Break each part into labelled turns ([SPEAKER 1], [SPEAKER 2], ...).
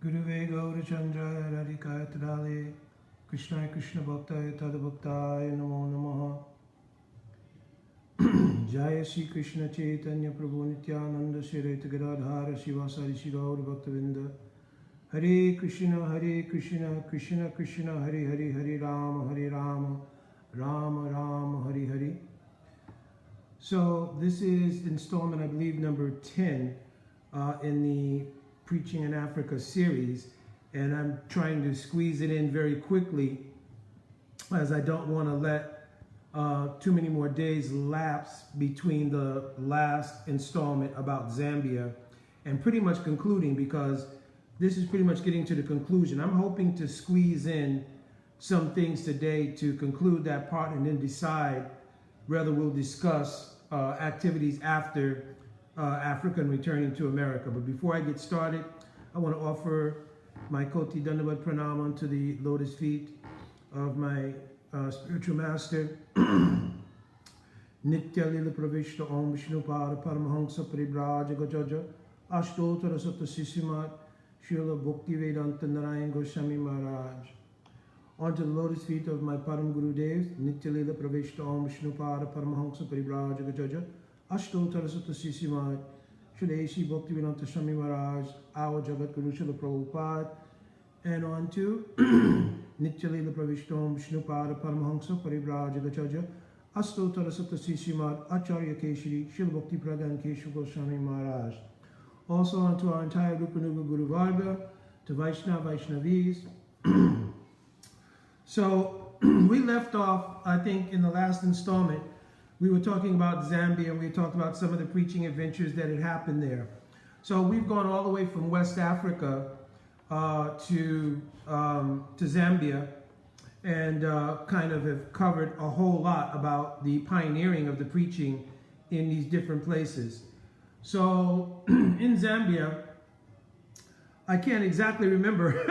[SPEAKER 1] Guruve Gaurachandra Radhikaya Tadale Krishna Krishna Bhaktaya Tadabhaktaya Namo Namaha Jaya Shri Krishna Chaitanya Prabhu Nityananda Shri Advaita Gadadhara Shivasari Shri Gaur Bhaktavinda Hare Krishna Krishna Krishna Hare Hare Hare Rama Rama Rama Hare Hare. So this is installment, I believe, number 10 in the Preaching in Africa series, and I'm trying to squeeze it in very quickly as I don't want to let too many more days lapse between the last installment about Zambia and pretty much concluding, because this is pretty much getting to the conclusion. I'm hoping to squeeze in some things today to conclude that part and then decide whether we'll discuss activities after Africa and returning to America. But before I get started, I want to offer my Koti Dandavat Pranam unto the lotus feet of my spiritual master, Nitya Lila Pravishta Om Vishnu Pada Paramahansa Paribraja Gajaja Ashtotara Sata Sisimat Srila Bhakti Vedanta Narayan Goswami Maharaj. Onto the lotus feet of my Param Guru Dev, Nitya Lila Pravishta Om Vishnu Pada Paramahansa Paribraja Gajaja Ashtotara Sata Sisimat Shrila Bhakti Vedanta Swami Maharaj, our Jagat Guru Srila Prabhupada, and on to Nitya Lila Pravishtom Vishnu Pada Paramahansa Paribraja Gachaja Astotara Sata Sisimat Acharya Keshri Srila Bhakti Pradhan Keshu Goswami Maharaj. Also on to our entire Rupanuga Guru Varga, to Vaishnavis. So we left off, I think, in the last installment. We were talking about Zambia, and we talked about some of the preaching adventures that had happened there. So we've gone all the way from West Africa to Zambia, and kind of have covered a whole lot about the pioneering of the preaching in these different places. So in Zambia, I can't exactly remember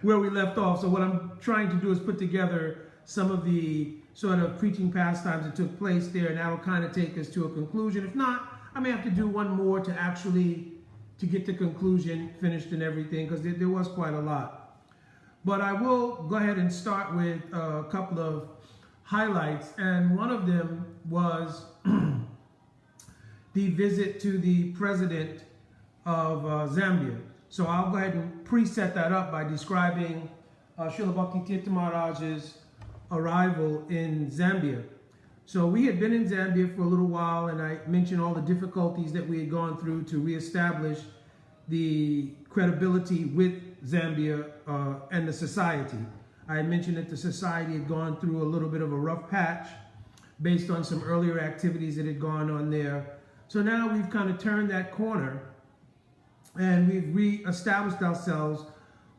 [SPEAKER 1] where we left off. So what I'm trying to do is put together some of the sort of preaching pastimes that took place there, and that'll kind of take us to a conclusion. If not, I may have to do one more to actually get the conclusion finished and everything, because there was quite a lot. But I will go ahead and start with a couple of highlights, and one of them was the visit to the president of Zambia. So I'll go ahead and preset that up by describing Srila Bhakti Tirtha Maharaj's arrival in Zambia. So we had been in Zambia for a little while, and I mentioned all the difficulties that we had gone through to reestablish the credibility with Zambia and the society. I had mentioned that the society had gone through a little bit of a rough patch based on some earlier activities that had gone on there. So now we've kind of turned that corner, and we've reestablished ourselves,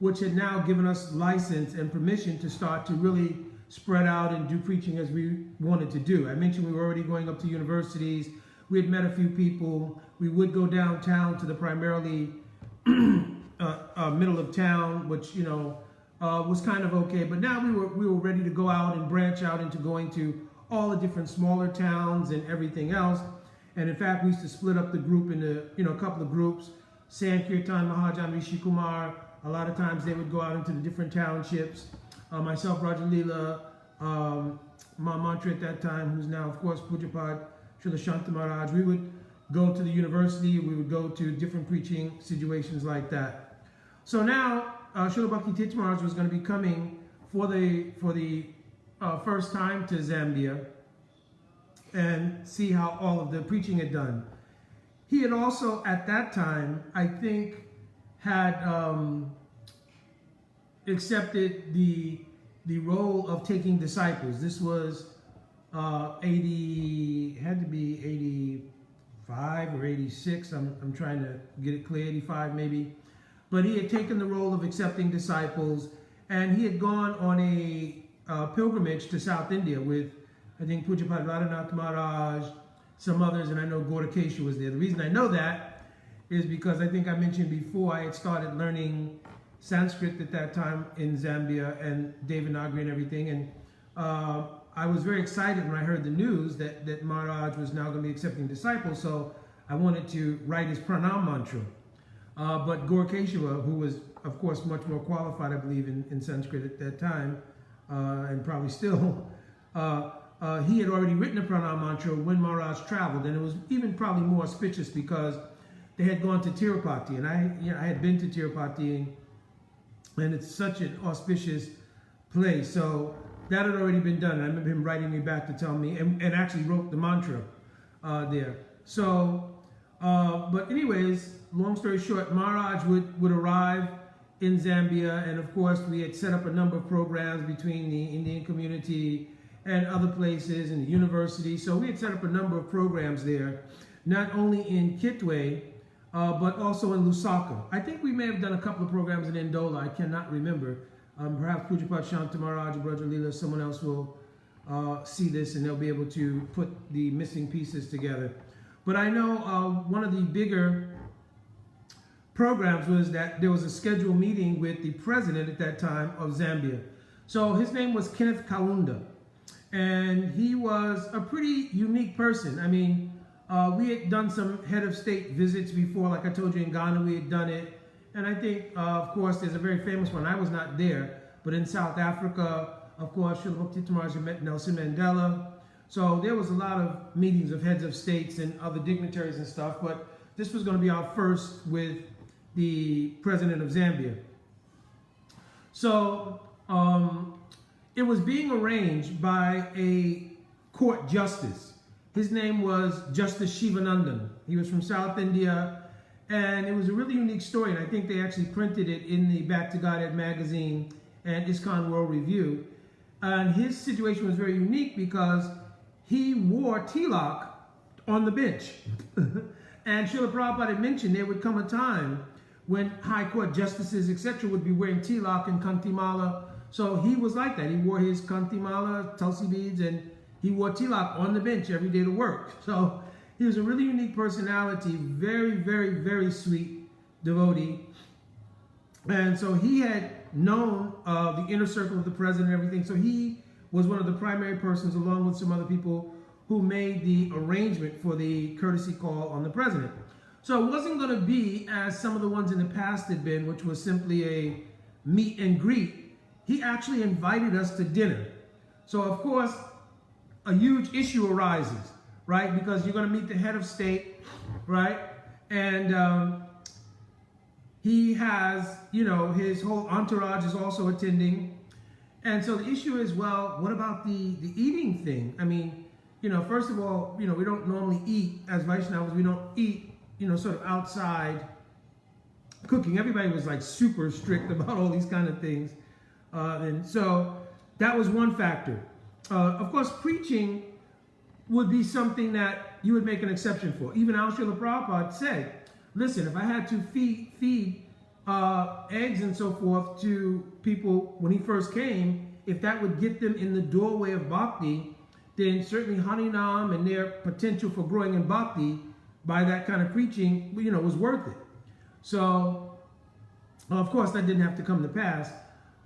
[SPEAKER 1] which had now given us license and permission to start to really spread out and do preaching as we wanted to do. I mentioned we were already going up to universities. We had met a few people. We would go downtown to the primarily middle of town, which, you know, was kind of okay. But now we were ready to go out and branch out into going to all the different smaller towns and everything else. And in fact, we used to split up the group into, you know, a couple of groups. Sankirtan, Mahajan, Rishi Kumar. A lot of times they would go out into the different townships. Myself, Raja Leela, my mantra at that time, who's now, of course, Pujapad Srila Shanta Maharaj, we would go to the university, we would go to different preaching situations like that. So now, Srila Bhakti Tirtha Maharaj was going to be coming for the first time to Zambia and see how all of the preaching had done. He had also, at that time, I think, had accepted the role of taking disciples. This was 85 or 86. I'm trying to get it clear, 85 maybe. But he had taken the role of accepting disciples, and he had gone on a pilgrimage to South India with, I think, Pujapad Radhanath Maharaj, some others, and I know Gaudakesha was there. The reason I know that is because I think I mentioned before I had started learning Sanskrit at that time in Zambia and Devanagari and everything, and I was very excited when I heard the news that Maharaj was now going to be accepting disciples, so I wanted to write his pranam mantra. But Gaur Keshava, who was, of course, much more qualified, I believe, in Sanskrit at that time, and probably still, he had already written a pranam mantra when Maharaj traveled, and it was even probably more auspicious because they had gone to Tirupati, and I had been to Tirupati, and it's such an auspicious place. So that had already been done. I remember him writing me back to tell me, and actually wrote the mantra there. So, but anyways, long story short, Maharaj would arrive in Zambia, and of course we had set up a number of programs between the Indian community and other places and the university. So we had set up a number of programs there, not only in Kitwe, but also in Lusaka. I think we may have done a couple of programs in Ndola, I cannot remember. Perhaps Pujapat Shanta Maharaj or Brother Leela, someone else will see this and they'll be able to put the missing pieces together. But I know one of the bigger programs was that there was a scheduled meeting with the president at that time of Zambia. So his name was Kenneth Kaunda, and he was a pretty unique person. I mean, we had done some head of state visits before, like I told you in Ghana we had done it. And I think, of course, there's a very famous one. I was not there, but in South Africa, of course, Srila Bhakti Maharaj met Nelson Mandela. So there was a lot of meetings of heads of states and other dignitaries and stuff, but this was going to be our first with the president of Zambia. So it was being arranged by a court justice. His name was Justice Shivanandan. He was from South India. And it was a really unique story, and I think they actually printed it in the Back to Godhead magazine and ISKCON World Review. And his situation was very unique because he wore tilak on the bench. And Srila Prabhupada had mentioned there would come a time when high court justices, etc., would be wearing tilak and kantimala. So he was like that. He wore his kantimala, tulsi beads, and he wore tilak on the bench every day to work. So he was a really unique personality, very, very, very sweet devotee. And so he had known the inner circle of the president and everything. So he was one of the primary persons, along with some other people, who made the arrangement for the courtesy call on the president. So it wasn't going to be as some of the ones in the past had been, which was simply a meet and greet. He actually invited us to dinner. So of course, a huge issue arises, right? Because you're going to meet the head of state, right? And he has, you know, his whole entourage is also attending. And so the issue is, well, what about the eating thing? I mean, you know, first of all, you know, we don't normally eat, as Vaishnavas, we don't eat, you know, sort of outside cooking. Everybody was like super strict about all these kind of things. And so that was one factor. Of course, preaching would be something that you would make an exception for. Even Al Srila Prabhupada said, listen, if I had to feed eggs and so forth to people when he first came, if that would get them in the doorway of bhakti, then certainly Harinam and their potential for growing in bhakti by that kind of preaching, you know, was worth it. So, of course, that didn't have to come to pass.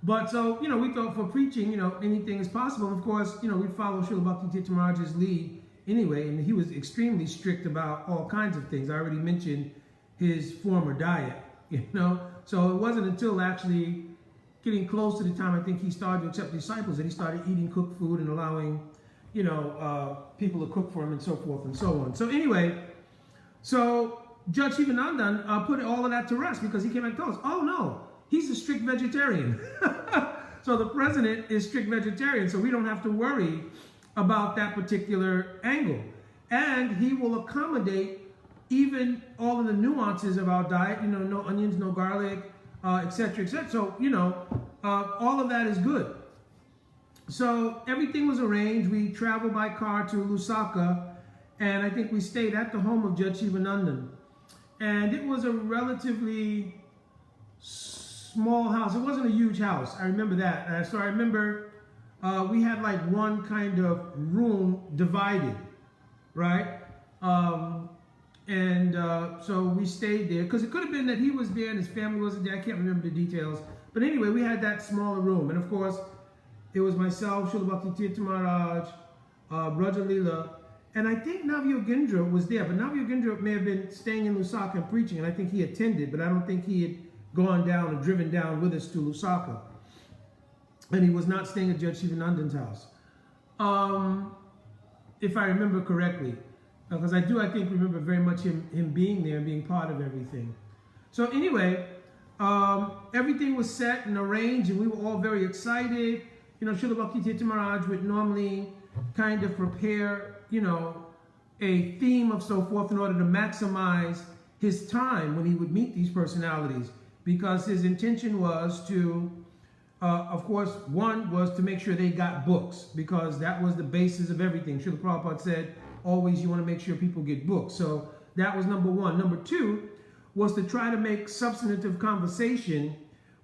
[SPEAKER 1] But so, you know, we thought for preaching, you know, anything is possible. Of course, you know, we follow Srila Bhakti Tirtha Maharaj's lead anyway, and he was extremely strict about all kinds of things. I already mentioned his former diet, you know. So it wasn't until actually getting close to the time I think he started to accept disciples that he started eating cooked food and allowing, you know, people to cook for him and so forth and so on. So anyway, so Judge Shivanandan put all of that to rest because he came back and told us, oh no, he's a strict vegetarian. So the president is strict vegetarian, so we don't have to worry about that particular angle. And he will accommodate even all of the nuances of our diet, you know, no onions, no garlic, etc., etc. So, you know, all of that is good. So everything was arranged. We traveled by car to Lusaka, and I think we stayed at the home of Judge Shivanandan. And it was a relatively small house. It wasn't a huge house. I remember that. So I remember we had like one kind of room divided, right? So we stayed there because it could have been that he was there and his family wasn't there. I can't remember the details. But anyway, we had that smaller room. And of course, it was myself, Srila Bhakti Tirtha Maharaj, Braja Leela, And I think Navio Gindra was there, but Navio Gindra may have been staying in Lusaka and preaching, and I think he attended, but I don't think he had gone down or driven down with us to Lusaka. And he was not staying at Judge Shivanandan's house. If I remember correctly. Because I think, remember very much him being there and being part of everything. So anyway, everything was set and arranged, and we were all very excited. You know, Srila Bhakti Tirtha Maharaj would normally kind of prepare, you know, a theme of so forth in order to maximize his time when he would meet these personalities, because his intention was to, of course, one was to make sure they got books, because that was the basis of everything. Srila Prabhupada said, always you want to make sure people get books. So that was number one. Number two was to try to make substantive conversation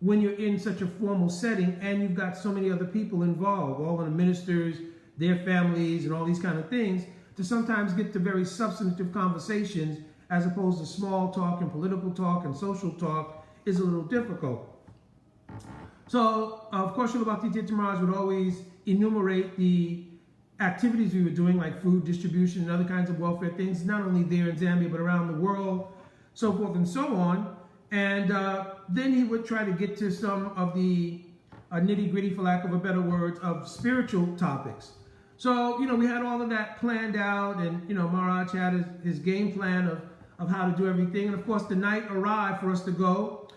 [SPEAKER 1] when you're in such a formal setting and you've got so many other people involved, all of the ministers, their families, and all these kind of things, to sometimes get to very substantive conversations as opposed to small talk and political talk and social talk is a little difficult. So, of course, Srila Bhakti Tirtha Maharaj would always enumerate the activities we were doing, like food distribution and other kinds of welfare things, not only there in Zambia, but around the world, so forth and so on. And then he would try to get to some of the nitty-gritty, for lack of a better word, of spiritual topics. So, you know, we had all of that planned out, and, you know, Maharaj had his game plan of how to do everything. And, of course, the night arrived for us to go.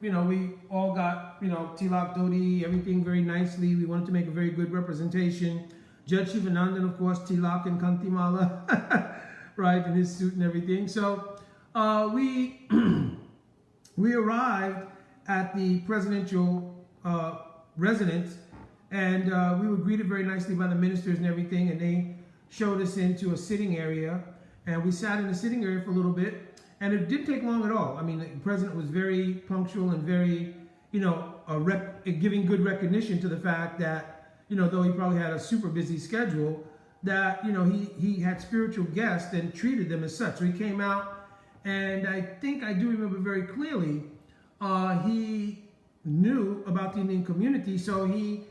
[SPEAKER 1] You know, we all got, you know, tilak, dhoti, everything very nicely. We wanted to make a very good representation. Judge Shivanandan, of course, tilak and kantimala, right, in his suit and everything. So we arrived at the presidential residence, and we were greeted very nicely by the ministers and everything, and they showed us into a sitting area, and we sat in the sitting area for a little bit. And it didn't take long at all. I mean, the president was very punctual and very, you know, giving good recognition to the fact that, you know, though he probably had a super busy schedule, that, you know, he had spiritual guests and treated them as such. So he came out, and I think I do remember very clearly, he knew about the Indian community, so he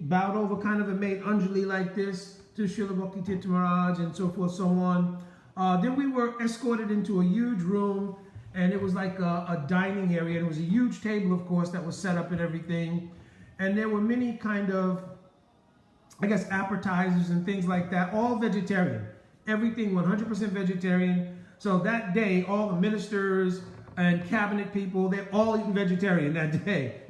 [SPEAKER 1] bowed over kind of and made Anjali like this to Srila Bhakti Tirtha Maharaj and so forth, so on. Then we were escorted into a huge room, and it was like a dining area. And it was a huge table, of course, that was set up and everything. And there were many kind of, I guess, appetizers and things like that, all vegetarian. Everything 100% vegetarian. So that day, all the ministers and cabinet people, they're all eating vegetarian that day,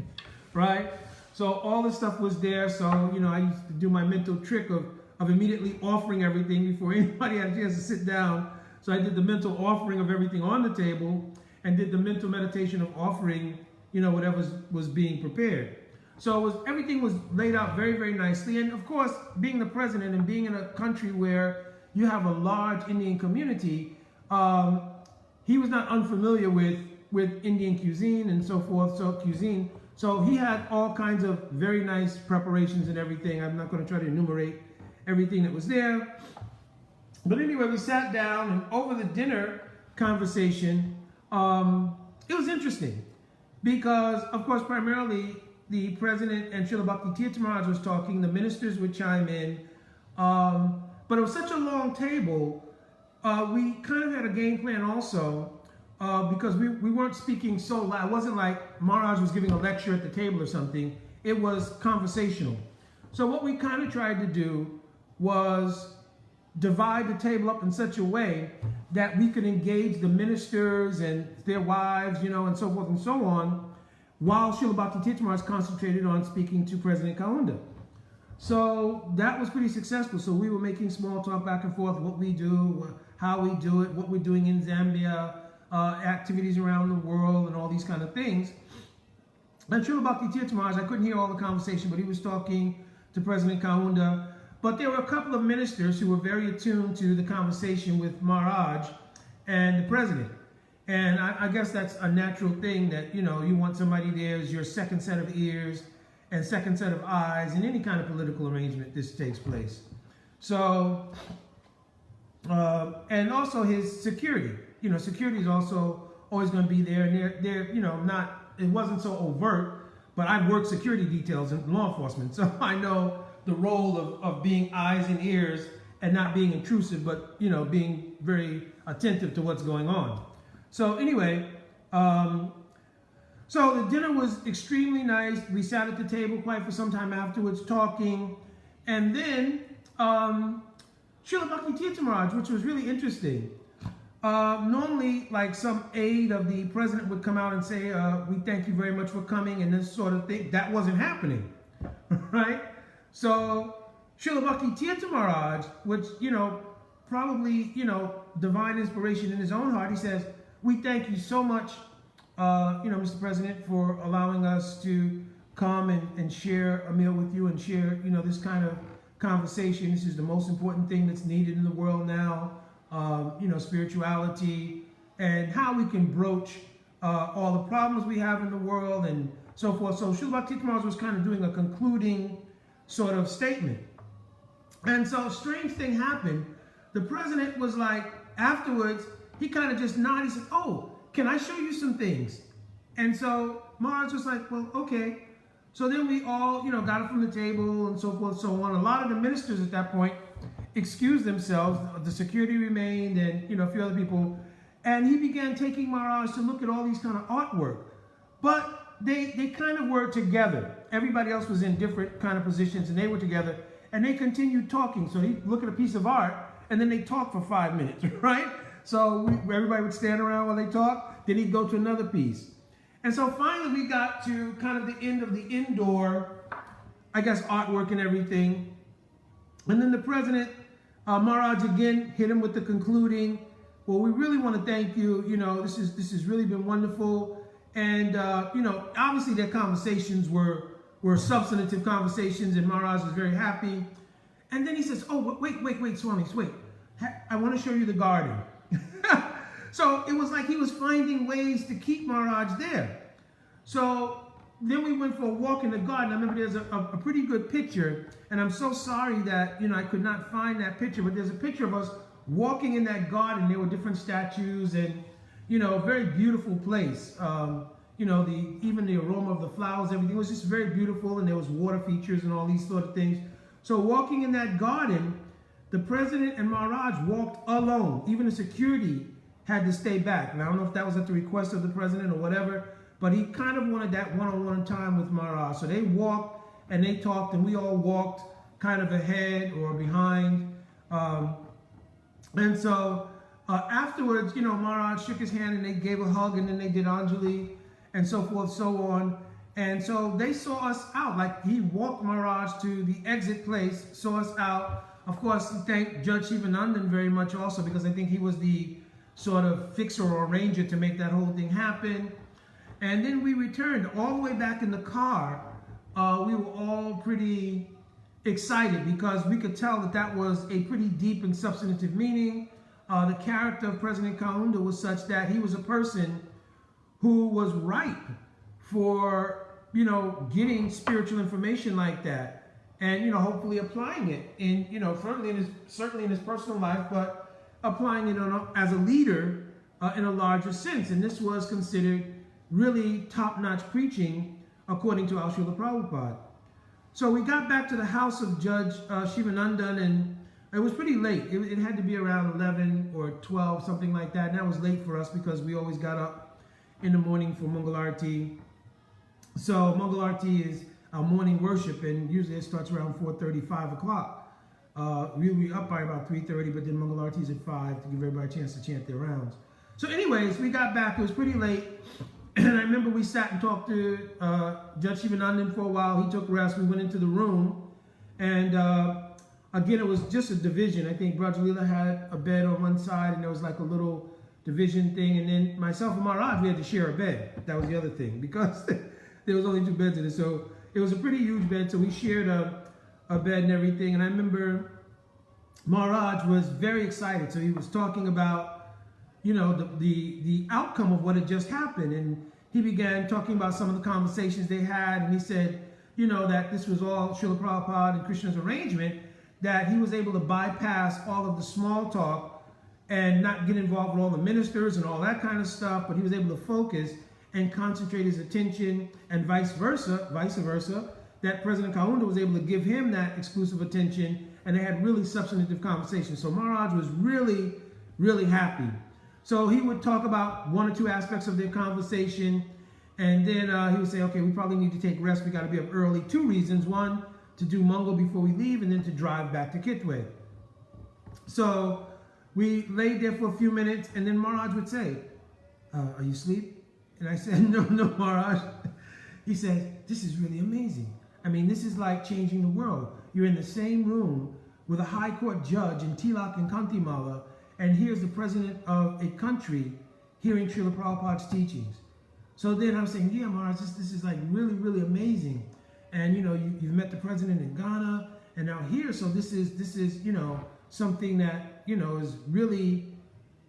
[SPEAKER 1] right? So all this stuff was there. So, you know, I used to do my mental trick of immediately offering everything before anybody had a chance to sit down. So I did the mental offering of everything on the table and did the mental meditation of offering, you know, whatever was being prepared. So everything was laid out very, very nicely. And of course, being the president and being in a country where you have a large Indian community, he was not unfamiliar with Indian cuisine and so forth, So he had all kinds of very nice preparations and everything. I'm not going to try to enumerate everything that was there. But anyway, we sat down, and over the dinner conversation, it was interesting because, of course, primarily the president and Srila Bhakti Tirtha Maharaj was talking, the ministers would chime in, but it was such a long table, we kind of had a game plan also, because we weren't speaking so loud. It wasn't like Maharaj was giving a lecture at the table or something. It was conversational. So what we kind of tried to do was divide the table up in such a way that we could engage the ministers and their wives, you know, and so forth and so on, while Srila Bhakti Tirtha Maharaj concentrated on speaking to President Kaunda. So that was pretty successful. So we were making small talk back and forth, what we do, how we do it, what we're doing in Zambia, activities around the world, and all these kind of things. And Srila Bhakti Tirtha Maharaj, I couldn't hear all the conversation, but he was talking to President Kaunda. But there were a couple of ministers who were very attuned to the conversation with Maharaj and the president. And I guess that's a natural thing that, you know, you want somebody there as your second set of ears and second set of eyes in any kind of political arrangement this takes place. So, and also his security. You know, security is also always going to be there. And they're, you know, not, it wasn't so overt, but I've worked security details in law enforcement. So I know the role of being eyes and ears and not being intrusive, but, you know, being very attentive to what's going on. So anyway, so the dinner was extremely nice. We sat at the table quite for some time afterwards talking. And then Srila Bhakti Tirtha Maharaj, which was really interesting. Normally, like some aide of the president would come out and say, we thank you very much for coming and this sort of thing. That wasn't happening, right? So Srila Bhakti Tirtha Maharaj, which, you know, probably, you know, divine inspiration in his own heart, he says, we thank you so much, you know, Mr. President, for allowing us to come and share a meal with you and share, you know, this kind of conversation. This is the most important thing that's needed in the world now, you know, spirituality and how we can broach all the problems we have in the world and so forth. So Srila Bhakti Maharaj was kind of doing a concluding sort of statement. And so a strange thing happened. The president was like, afterwards, he kind of just nodded. He said, oh, can I show you some things? And so Maharaj was like, well, okay. So then we all, you know, got up from the table and so forth, so on. A lot of the ministers at that point excused themselves. The security remained and, you know, a few other people. And he began taking Maharaj to look at all these kind of artwork. But they kind of were together. Everybody else was in different kind of positions and they were together. And they continued talking. So he'd look at a piece of art and then they talked for 5 minutes, right? So everybody would stand around while they talked. Then he'd go to another piece. And so finally we got to kind of the end of the indoor, I guess, artwork and everything. And then the president, Maharaj again hit him with the concluding, well, we really want to thank you. You know, this has really been wonderful. And, you know, obviously their conversations were substantive conversations and Maharaj was very happy. And then he says, oh, wait, Swamis, wait. I want to show you the garden. So it was like he was finding ways to keep Maharaj there. So then we went for a walk in the garden. I remember there's a pretty good picture, and I'm so sorry that, you know, I could not find that picture, but there's a picture of us walking in that garden. There were different statues and, you know, a very beautiful place. You know, even the aroma of the flowers, everything was just very beautiful, and there was water features and all these sort of things. So walking in that garden, the president and Maharaj walked alone. Even the security had to stay back. Now, I don't know if that was at the request of the president or whatever, but he kind of wanted that one-on-one time with Maharaj. So they walked and they talked, and we all walked kind of ahead or behind. And so afterwards, you know, Maharaj shook his hand and they gave a hug, and then they did Anjali and so forth, so on. And so they saw us out. Like, he walked Maharaj to the exit place, saw us out. Of course, thank Judge Shivanandan very much also, because I think he was the sort of fixer or arranger to make that whole thing happen. And then we returned all the way back in the car. We were all pretty excited because we could tell that that was a pretty deep and substantive meaning. The character of President Kaunda was such that he was a person who was ripe for, you know, getting spiritual information like that, and, you know, hopefully applying it in, you know, certainly in his personal life, but applying it as a leader in a larger sense. And this was considered really top-notch preaching according to our Srila Prabhupada. So we got back to the house of Judge Shivanandan, and it was pretty late. It had to be around 11 or 12, something like that. And that was late for us because we always got up in the morning for Mangal Arati. So Mangal Arati is our morning worship, and usually it starts around 4:30, 5 o'clock. We'll be up by about 3:30, but then Mangal Arati is at 5 to give everybody a chance to chant their rounds. So anyways, we got back. It was pretty late. And I remember we sat and talked to Judge Shivanandan for a while. He took rest. We went into the room. And again, it was just a division. I think Brajalila had a bed on one side, and there was like a little division thing. And then myself and Maharaj, we had to share a bed. That was the other thing, because there was only 2 beds in it. So it was a pretty huge bed. So we shared a bed and everything. And I remember Maharaj was very excited. So he was talking about, you know, the outcome of what had just happened. And he began talking about some of the conversations they had. And he said, you know, that this was all Srila Prabhupada and Krishna's arrangement, that he was able to bypass all of the small talk and not get involved with all the ministers and all that kind of stuff, but he was able to focus and concentrate his attention, and vice versa, that President Kaunda was able to give him that exclusive attention and they had really substantive conversations. So Maharaj was really, really happy. So he would talk about one or two aspects of their conversation, and then he would say, okay, we probably need to take rest. We got to be up early. Two reasons. One, to do Mangal before we leave, and then to drive back to Kitwe. So we laid there for a few minutes, and then Maharaj would say, are you asleep? And I said, no, Maharaj. He said, this is really amazing. I mean, this is like changing the world. You're in the same room with a high court judge in Tilak and Kantimala, and here's the president of a country hearing Srila Prabhupada's teachings. So then I'm saying, yeah, Maharaj, this is like really, really amazing. And you know, you've met the president in Ghana, and now here, so this is you know, something that, you know, is really,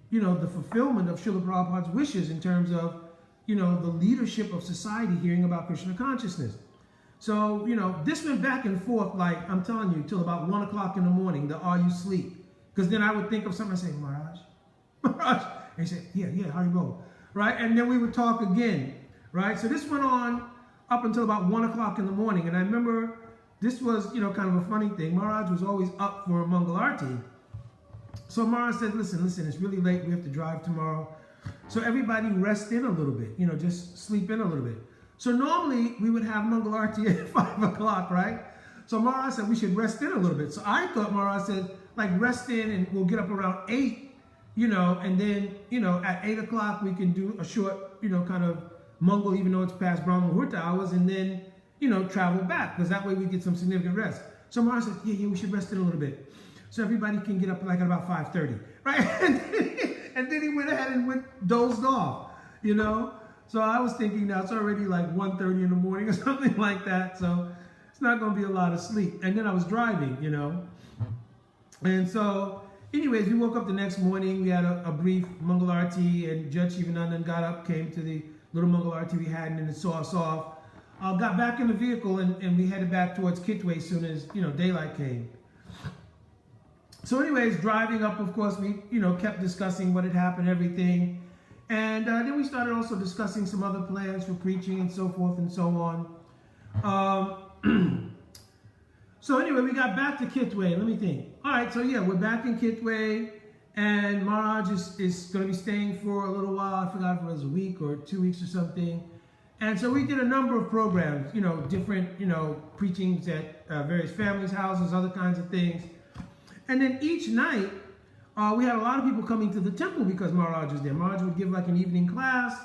[SPEAKER 1] you know, the fulfillment of Srila Prabhupada's wishes in terms of, you know, the leadership of society hearing about Krishna consciousness. So, you know, this went back and forth, like I'm telling you, till about 1 o'clock in the morning, the are you sleep? Because then I would think of something, I say, Maharaj, and he said, yeah, Haribo, right? And then we would talk again, right? So this went on up until about 1 o'clock in the morning. And I remember this was, you know, kind of a funny thing. Maharaj was always up for Mangal Arti. So Maharaj said, listen, it's really late. We have to drive tomorrow. So everybody rest in a little bit, you know, just sleep in a little bit. So normally we would have Mangal Arti at 5 o'clock, right? So Maharaj said we should rest in a little bit. So I thought Maharaj said, like, rest in and we'll get up around 8, you know, and then, you know, at 8 o'clock we can do a short, you know, kind of Mangal, even though it's past Brahma Muhurta hours, and then, you know, travel back, because that way we get some significant rest. So Maharaj said, yeah, we should rest in a little bit. So everybody can get up like at about 5:30, right? And then he went ahead and dozed off, you know? So I was thinking now it's already like 1:30 in the morning or something like that. So it's not going to be a lot of sleep. And then I was driving, you know? And so anyways, we woke up the next morning. We had a brief Mangal Arti, and Judge Shivanandan got up, came to the little Mangal Arti we had, and then saw us off. Got back in the vehicle, and we headed back towards Kitwe as soon as, you know, daylight came. So anyways, driving up, of course, we, you know, kept discussing what had happened, everything. And then we started also discussing some other plans for preaching and so forth and so on. So anyway, we got back to Kitwe. Let me think. All right, so yeah, we're back in Kitwe, and Maharaj is going to be staying for a little while. I forgot if it was a week or 2 weeks or something. And so we did a number of programs, you know, different, you know, preachings at various families' houses, other kinds of things. And then each night, we had a lot of people coming to the temple because Maharaj was there. Maharaj would give like an evening class,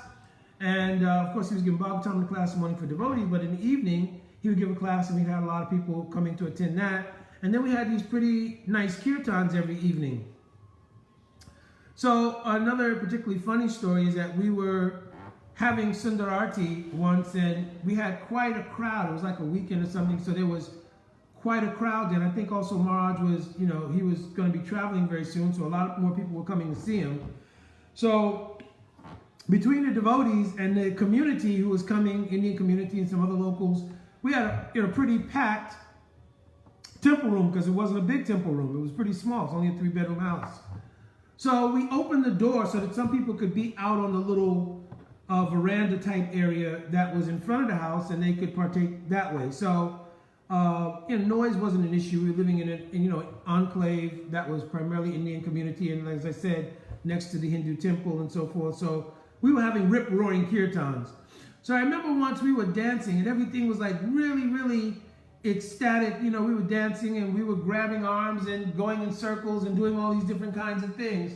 [SPEAKER 1] and of course he was giving Bhagavatam class in the morning for devotees, but in the evening he would give a class, and we had a lot of people coming to attend that. And then we had these pretty nice kirtans every evening. So another particularly funny story is that we were having Sundararti once, and we had quite a crowd. It was like a weekend or something, so there was quite a crowd. And I think also Maharaj was, you know, he was going to be traveling very soon, so a lot more people were coming to see him. So between the devotees and the community who was coming, Indian community and some other locals, we had a, you know, pretty packed temple room, because it wasn't a big temple room. It was pretty small. It's only a 3-bedroom house. So we opened the door so that some people could be out on the little veranda type area that was in front of the house, and they could partake that way. So you know, noise wasn't an issue. We were living in a you know, enclave that was primarily Indian community, and as I said, next to the Hindu temple and so forth. So we were having rip-roaring kirtans. So I remember once we were dancing, and everything was like really, really ecstatic. You know, we were dancing and we were grabbing arms and going in circles and doing all these different kinds of things.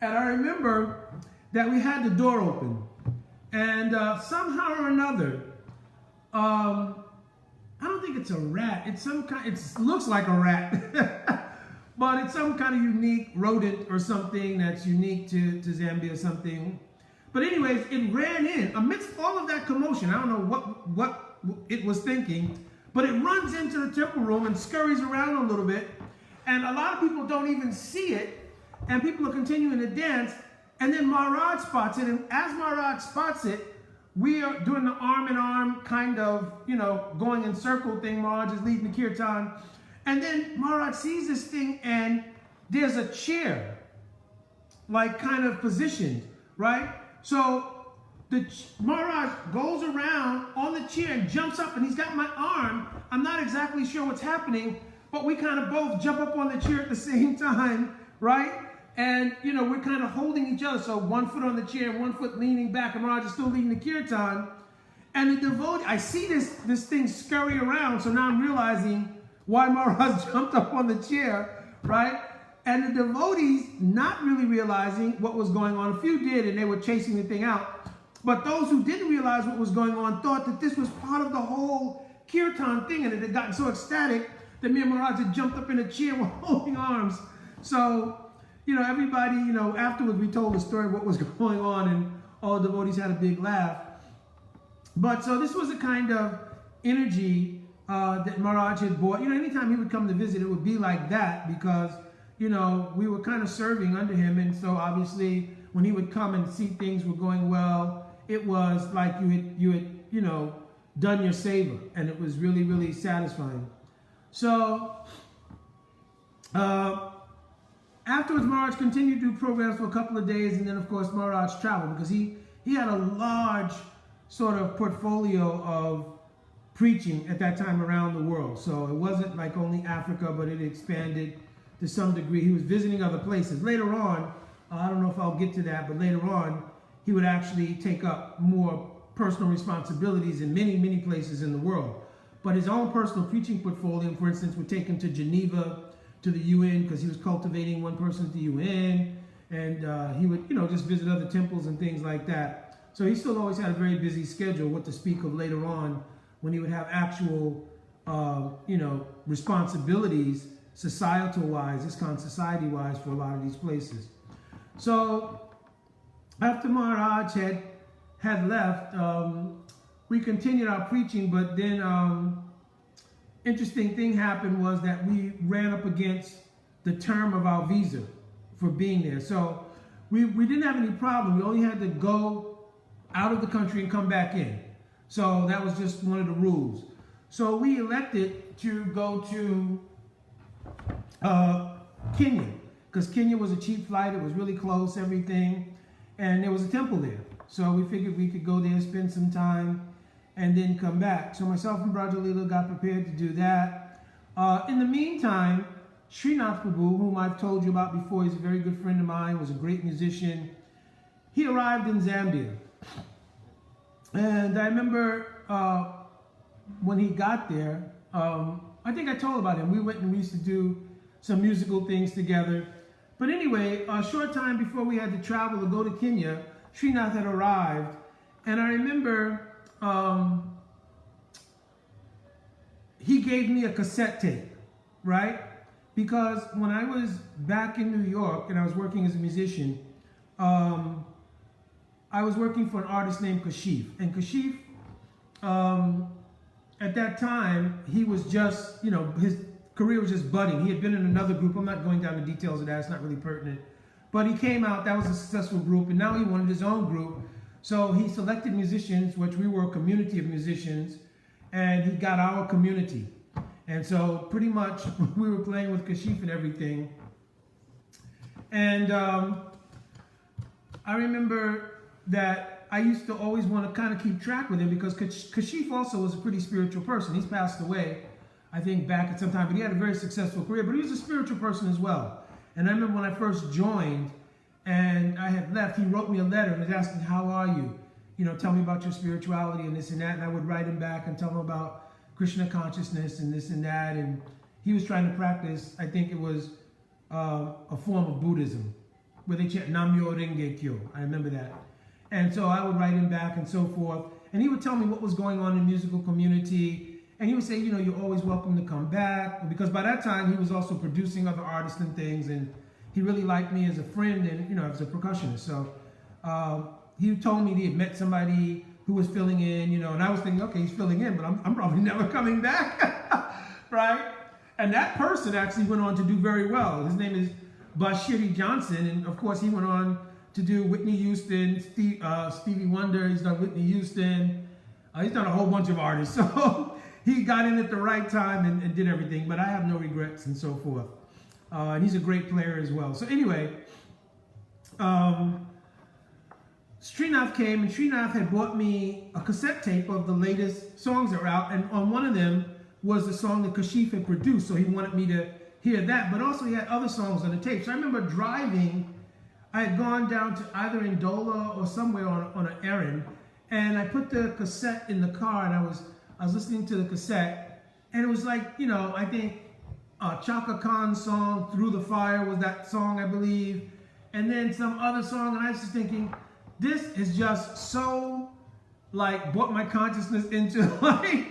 [SPEAKER 1] And I remember that we had the door open, and somehow or another, I don't think it's a rat. It's some kind. It looks like a rat, but it's some kind of unique rodent or something that's unique to Zambia or something. But anyways, it ran in amidst all of that commotion. I don't know what it was thinking, but it runs into the temple room and scurries around a little bit, and a lot of people don't even see it, and people are continuing to dance. And then Maharaj spots it, and as Maharaj spots it, we are doing the arm-in-arm kind of, you know, going in circle thing. Maharaj is leading the kirtan. And then Maharaj sees this thing, and there's a chair, like kind of positioned, right? So the Maharaj goes around on the chair and jumps up, and he's got my arm. I'm not exactly sure what's happening, but we kind of both jump up on the chair at the same time, right? And, you know, we're kind of holding each other. So 1 foot on the chair, 1 foot leaning back, and Maharaj is still leading the kirtan. And the devotee, I see this thing scurry around. So now I'm realizing why Maharaj jumped up on the chair, right? And the devotees not really realizing what was going on. A few did, and they were chasing the thing out. But those who didn't realize what was going on thought that this was part of the whole kirtan thing, and it had gotten so ecstatic that me and Maharaj had jumped up in a chair while holding arms. So, you know, everybody, you know, afterwards we told the story of what was going on, and all the devotees had a big laugh. But so this was a kind of energy that Maharaj had brought. You know, anytime he would come to visit, it would be like that because, you know, we were kind of serving under him. And so obviously when he would come and see things were going well, it was like you had, you know, done your savor, and it was really, really satisfying. So afterwards, Maharaj continued to do programs for a couple of days, and then of course Maharaj traveled because he had a large sort of portfolio of preaching at that time around the world. So it wasn't like only Africa, but it expanded to some degree. He was visiting other places. Later on, I don't know if I'll get to that, but later on, he would actually take up more personal responsibilities in many, many places in the world. But his own personal preaching portfolio, for instance, would take him to Geneva, to the UN, because he was cultivating one person at the UN, and he would, you know, just visit other temples and things like that. So he still always had a very busy schedule, what to speak of later on, when he would have actual, you know, responsibilities, societal-wise, ISKCON society-wise, for a lot of these places. So after Maharaj had left, we continued our preaching, but then interesting thing happened was that we ran up against the term of our visa for being there. So we didn't have any problem. We only had to go out of the country and come back in. So that was just one of the rules. So we elected to go to Kenya, because Kenya was a cheap flight. It was really close, everything. And there was a temple there. So we figured we could go there, spend some time, and then come back. So myself and Brajalila got prepared to do that. In the meantime, Srinath Prabhu, whom I've told you about before, he's a very good friend of mine, was a great musician. He arrived in Zambia. And I remember when he got there, I think I told about him. We went and we used to do some musical things together. But anyway, a short time before we had to travel to go to Kenya, Srinath had arrived. And I remember he gave me a cassette tape, right? Because when I was back in New York and I was working as a musician, I was working for an artist named Kashif. And Kashif, at that time, he was just, you know, his career was just budding. He had been in another group. I'm not going down the details of that. It's not really pertinent. But he came out. That was a successful group. And now he wanted his own group. So he selected musicians, which we were a community of musicians. And he got our community. And so pretty much we were playing with Kashif and everything. And I remember that I used to always want to kind of keep track with him because Kashif also was a pretty spiritual person. He's passed away, I think, back at some time, but he had a very successful career, but he was a spiritual person as well. And I remember when I first joined and I had left, he wrote me a letter and was asking, how are you? You know, tell me about your spirituality and this and that. And I would write him back and tell him about Krishna consciousness and this and that. And he was trying to practice, I think it was a form of Buddhism, where they chant Nam-myo Renge Kyo. I remember that. And so I would write him back and so forth. And he would tell me what was going on in the musical community. And he would say, you know, you're always welcome to come back. Because by that time, he was also producing other artists and things. And he really liked me as a friend and, you know, as a percussionist. So he told me he had met somebody who was filling in, you know. And I was thinking, okay, he's filling in, but I'm probably never coming back, right? And that person actually went on to do very well. His name is Bashiri Johnson. And, of course, he went on to do Whitney Houston, Stevie Wonder. He's done Whitney Houston. He's done a whole bunch of artists. So he got in at the right time and did everything. But I have no regrets and so forth. And he's a great player as well. So anyway, Srinath came, and Srinath had bought me a cassette tape of the latest songs that were out. And on one of them, was the song that Kashif had produced, so he wanted me to hear that. But also he had other songs on the tape. So I remember driving. I had gone down to either Ndola or somewhere on an errand, and I put the cassette in the car, and I was listening to the cassette, and it was like, you know, I think Chaka Khan's song "Through the Fire" was that song, I believe, and then some other song, and I was just thinking, this is just so like brought my consciousness into like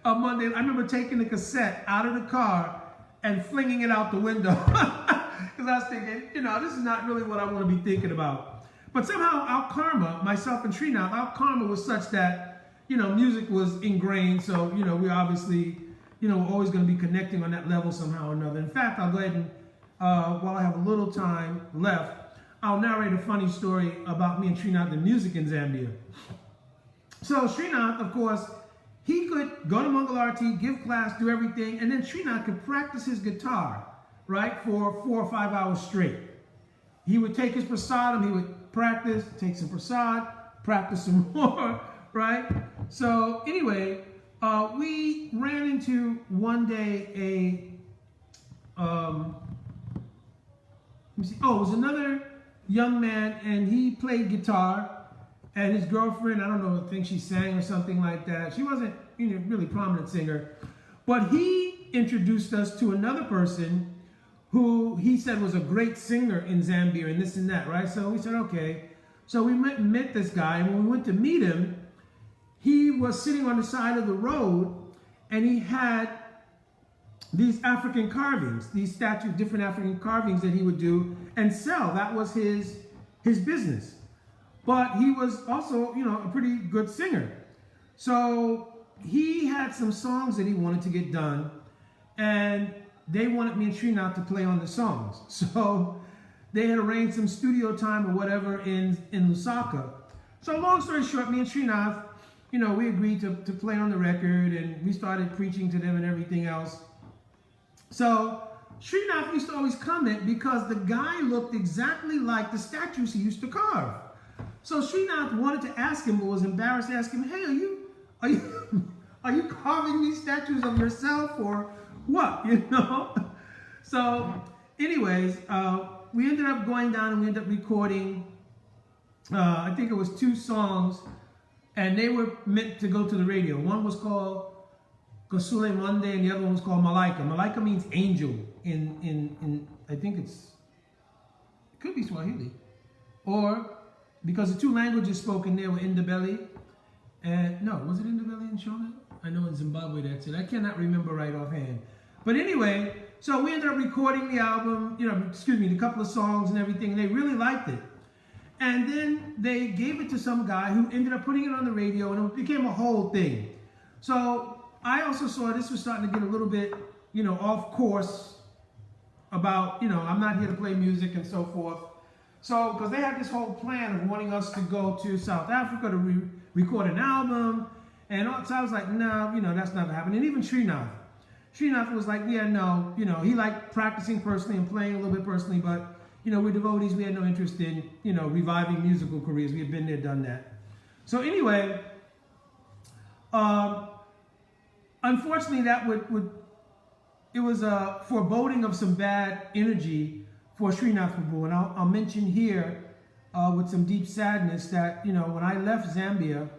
[SPEAKER 1] a Monday. I remember taking the cassette out of the car and flinging it out the window. Because I was thinking, you know, this is not really what I want to be thinking about. But somehow our karma, myself and Srinath, our karma was such that, you know, music was ingrained. So, you know, we obviously, you know, we're always going to be connecting on that level somehow or another. In fact, I'll go ahead and, while I have a little time left, I'll narrate a funny story about me and Srinath and music in Zambia. So Srinath, of course, he could go to Mangalarti, give class, do everything, and then Srinath could practice his guitar, right, for 4 or 5 hours straight. He would take his prasadam, he would practice, take some prasad, practice some more, right? So anyway, we ran into one day it was another young man, and he played guitar, and his girlfriend, I don't know, I think she sang or something like that. She wasn't, you know, really prominent singer, but he introduced us to another person who he said was a great singer in Zambia and this and that, right? So we said, okay. So we met this guy, and when we went to meet him, he was sitting on the side of the road, and he had these African carvings, these statues, different African carvings that he would do and sell. That was his business. But he was also, you know, a pretty good singer. So he had some songs that he wanted to get done, and they wanted me and Srinath to play on the songs. So they had arranged some studio time or whatever in Lusaka. So long story short, me and Srinath, you know, we agreed to play on the record, and we started preaching to them and everything else. So Srinath used to always comment because the guy looked exactly like the statues he used to carve. So Srinath wanted to ask him, but was embarrassed to ask him, hey, are you carving these statues of yourself or what, you know? So anyways, we ended up going down and we ended up recording, I think it was 2 songs, and they were meant to go to the radio. One was called Kosule Monday, and the other one was called Malaika. Malaika means angel in I think it could be Swahili. Or, because the 2 languages spoken there were Ndebele, and no, was it Ndebele and Shona? I know in Zimbabwe that's it. I cannot remember right offhand. But anyway, so we ended up recording the album, you know, the couple of songs and everything, and they really liked it. And then they gave it to some guy who ended up putting it on the radio, and it became a whole thing. So I also saw this was starting to get a little bit, you know, off course about, you know, I'm not here to play music and so forth. So, because they had this whole plan of wanting us to go to South Africa to record an album, and so I was like, no, you know, that's not happening. And even Srinath was like, yeah, no, you know, he liked practicing personally and playing a little bit personally, but, you know, we're devotees, we had no interest in, you know, reviving musical careers. We had been there, done that. So anyway, unfortunately, that it was a foreboding of some bad energy for Srinath Prabhu. And I'll mention here with some deep sadness that, you know, when I left Zambia,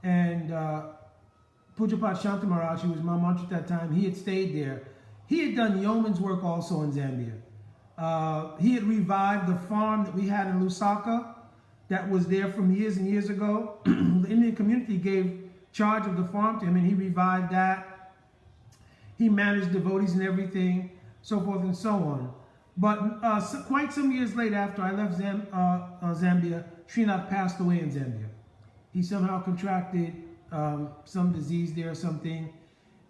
[SPEAKER 1] and Pujapat Shanta Maharaj, who was my mantra at that time, he had stayed there. He had done yeoman's work also in Zambia. He had revived the farm that we had in Lusaka that was there from years and years ago. The Indian community gave charge of the farm to him, and he revived that. He managed devotees and everything, so forth and so on. But quite some years later, after I left Zambia, Srinath passed away in Zambia. He somehow contracted some disease there or something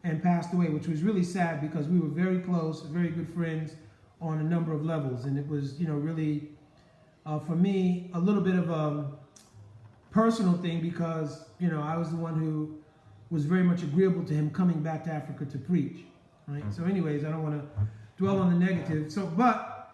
[SPEAKER 1] and passed away, which was really sad because we were very close, very good friends on a number of levels. And it was, you know, really, for me, a little bit of a personal thing because, you know, I was the one who was very much agreeable to him coming back to Africa to preach, right? So anyways, I don't want to dwell on the negative. So, but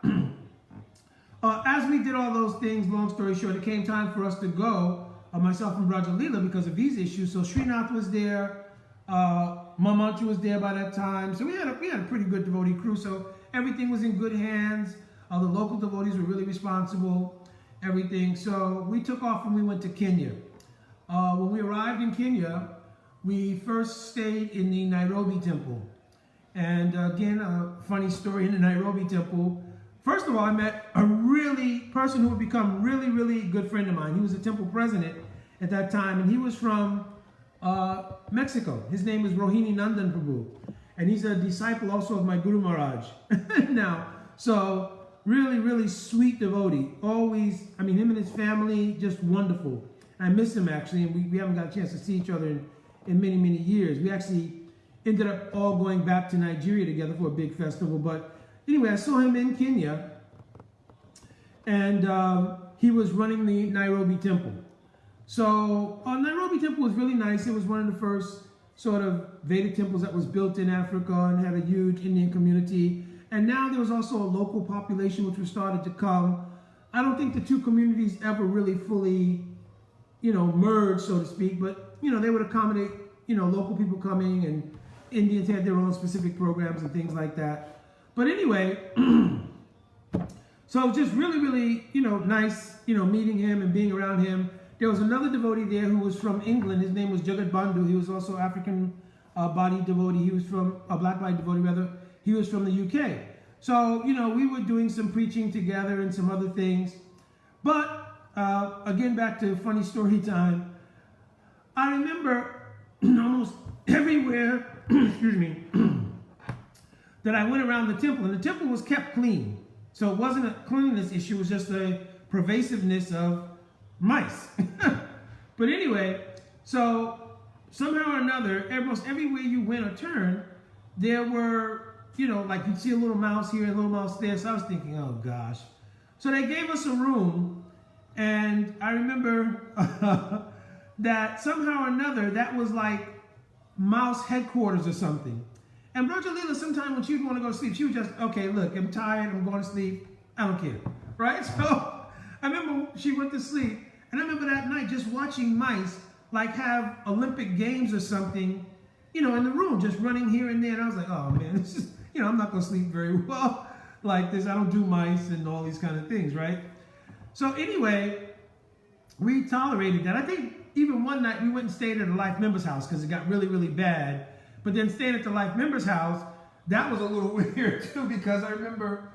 [SPEAKER 1] as we did all those things, long story short, it came time for us to go, myself and Braja Leela, because of visa issues. So Srinath was there, Mamanchu was there by that time. So we had a pretty good devotee crew. So everything was in good hands. The local devotees were really responsible, everything. So we took off and we went to Kenya. When we arrived in Kenya, we first stayed in the Nairobi temple. And again, a funny story in the Nairobi temple. First of all, I met a person who would become really good friend of mine. He was the temple president at that time, and he was from Mexico. His name is Rohini Nandan Prabhu, and he's a disciple also of my Guru Maharaj. Now, so really sweet devotee. Always, I mean, him and his family, just wonderful. I miss him actually, and we haven't got a chance to see each other in many years. We actually ended up all going back to Nigeria together for a big festival. But anyway, I saw him in Kenya, and he was running the Nairobi temple. So Nairobi temple was really nice. It was one of the first sort of Vedic temples that was built in Africa and had a huge Indian community. And now there was also a local population which was started to come. I don't think the two communities ever really fully, merged, so to speak, but, they would accommodate, local people coming, and Indians had their own specific programs and things like that. But anyway, so just really, nice, meeting him and being around him. There was another devotee there who was from England. His name was Jagat Bandhu. He was also African body devotee. He was from a black body devotee rather. He was from the UK. So, we were doing some preaching together and some other things. But again, back to funny story time. I remember almost everywhere, excuse me, that I went around the temple, and the temple was kept clean. So it wasn't a cleanliness issue, it was just a pervasiveness of mice. But anyway, so somehow or another, almost everywhere you went or turned, there were, like you'd see a little mouse here and a little mouse there. So I was thinking, oh gosh. So they gave us a room, and I remember that somehow or another, that was like mouse headquarters or something. And Braja Leela, sometime when she would want to go to sleep, she would just, okay, look, I'm tired, I'm going to sleep, I don't care, right? So I remember she went to sleep, and I remember that night just watching mice like have Olympic Games or something, in the room, just running here and there. And I was like, oh man, this is, I'm not going to sleep very well like this. I don't do mice and all these kind of things, right? So anyway, we tolerated that. I think even one night we went and stayed at a Life Members house because it got really bad. But then staying at the Life Members house, that was a little weird too, because I remember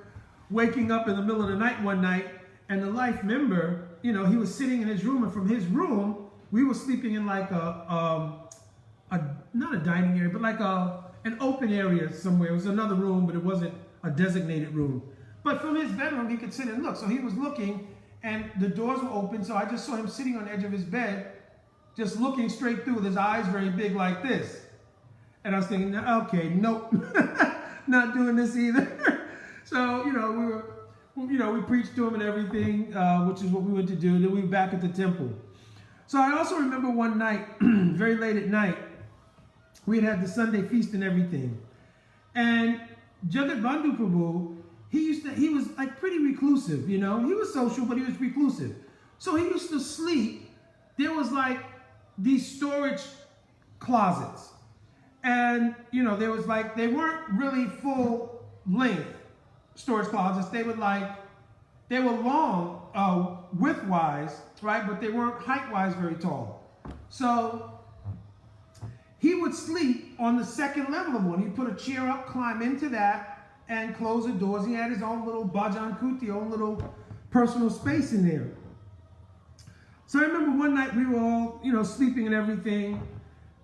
[SPEAKER 1] waking up in the middle of the night one night, and the Life Member, he was sitting in his room, and from his room, we were sleeping in like not a dining area, but like an open area somewhere. It was another room, but it wasn't a designated room. But from his bedroom, he could sit and look. So he was looking, and the doors were open, so I just saw him sitting on the edge of his bed, just looking straight through with his eyes very big like this. And I was thinking, okay, nope, not doing this either. So, we preached to him and everything, which is what we went to do. Then we were back at the temple. So I also remember one night, very late at night, we had the Sunday feast and everything. And Jagat Bandhu Prabhu, he was like pretty reclusive, He was social, but he was reclusive. So he used to sleep. There was like these storage closets. And, there was like, they weren't really full length storage closets. They were long width-wise, right? But they weren't height-wise very tall. So he would sleep on the second level of one. He'd put a chair up, climb into that, and close the doors. He had his own little bhajan kuti, own little personal space in there. So I remember one night we were all, sleeping and everything.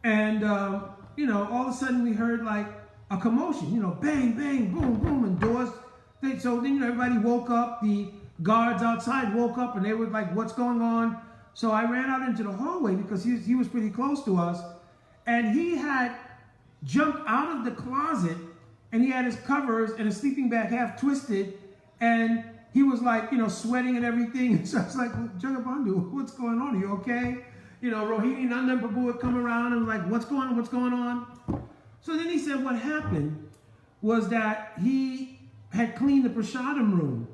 [SPEAKER 1] And, all of a sudden we heard like a commotion, bang, bang, boom, boom, and doors. So then, everybody woke up. The guards outside woke up, and they were like, what's going on? So I ran out into the hallway because he was pretty close to us. And he had jumped out of the closet, and he had his covers and his sleeping bag half twisted. And he was like, sweating and everything. And so I was like, well, Jagat Bandhu, what's going on? Are you okay? Rohini Nandan Prabhu would come around and was like, what's going on? What's going on? So then he said what happened was that he had cleaned the prasadam room.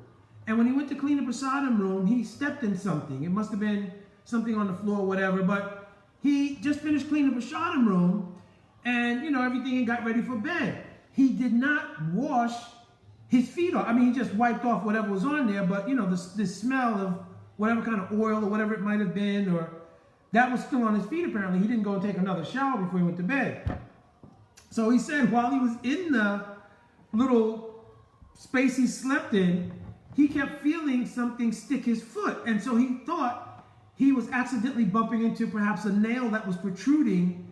[SPEAKER 1] And when he went to clean the prasadam room, he stepped in something. It must have been something on the floor or whatever. But he just finished cleaning the prasadam room. and everything, and got ready for bed. He did not wash his feet off. I mean, he just wiped off whatever was on there, but the smell of whatever kind of oil or whatever it might have been, or that was still on his feet apparently. He didn't go and take another shower before he went to bed. So he said while he was in the little space he slept in, he kept feeling something stick his foot. And so he thought he was accidentally bumping into perhaps a nail that was protruding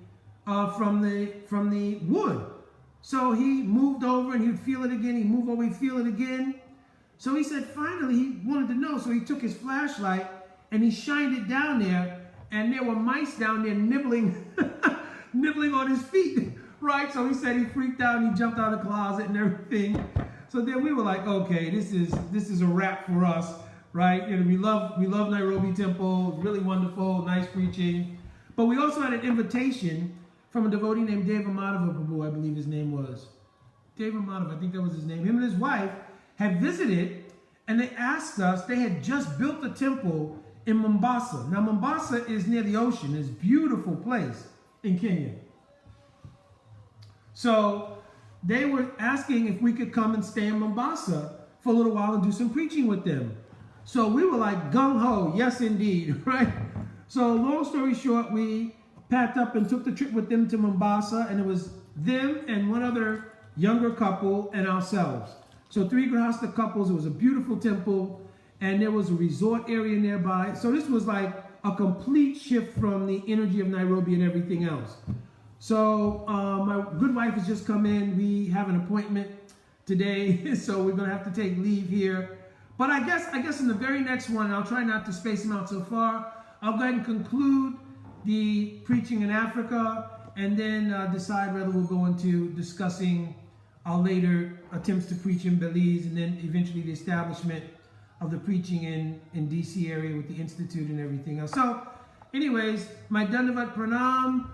[SPEAKER 1] from the wood. So he moved over and he would feel it again. He'd move over, he'd feel it again. So he said finally he wanted to know. So he took his flashlight and he shined it down there, and there were mice down there nibbling nibbling on his feet. Right? So he said he freaked out and he jumped out of the closet and everything. So then we were like, okay, this is a wrap for us, right? We love Nairobi Temple, really wonderful, nice preaching. But we also had an invitation from a devotee named Deva Madhava Prabhu, I believe his name was. Deva Madhava, I think that was his name. Him and his wife had visited, and they asked us, they had just built a temple in Mombasa. Now Mombasa is near the ocean, it's a beautiful place in Kenya. So they were asking if we could come and stay in Mombasa for a little while and do some preaching with them. So we were like gung-ho, yes indeed, right? So long story short, we packed up and took the trip with them to Mombasa, and it was them and one other younger couple and ourselves. So 3 Grahasta couples. It was a beautiful temple, and there was a resort area nearby. So this was like a complete shift from the energy of Nairobi and everything else. So my good wife has just come in. We have an appointment today, so we're going to have to take leave here. But I guess in the very next one, and I'll try not to space them out so far, I'll go ahead and conclude the preaching in Africa, and then decide whether we'll go into discussing our later attempts to preach in Belize, and then eventually the establishment of the preaching in DC area with the Institute and everything else. So anyways, my Dandavat Pranam,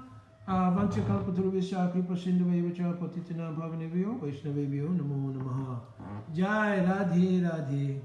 [SPEAKER 1] Vancha Kalpaturvisha, Kripa Shindavevacha, Patitanam Bhavanevyo, Vaishnavevyo, Namo Namaha. Jai Radhe Radhe.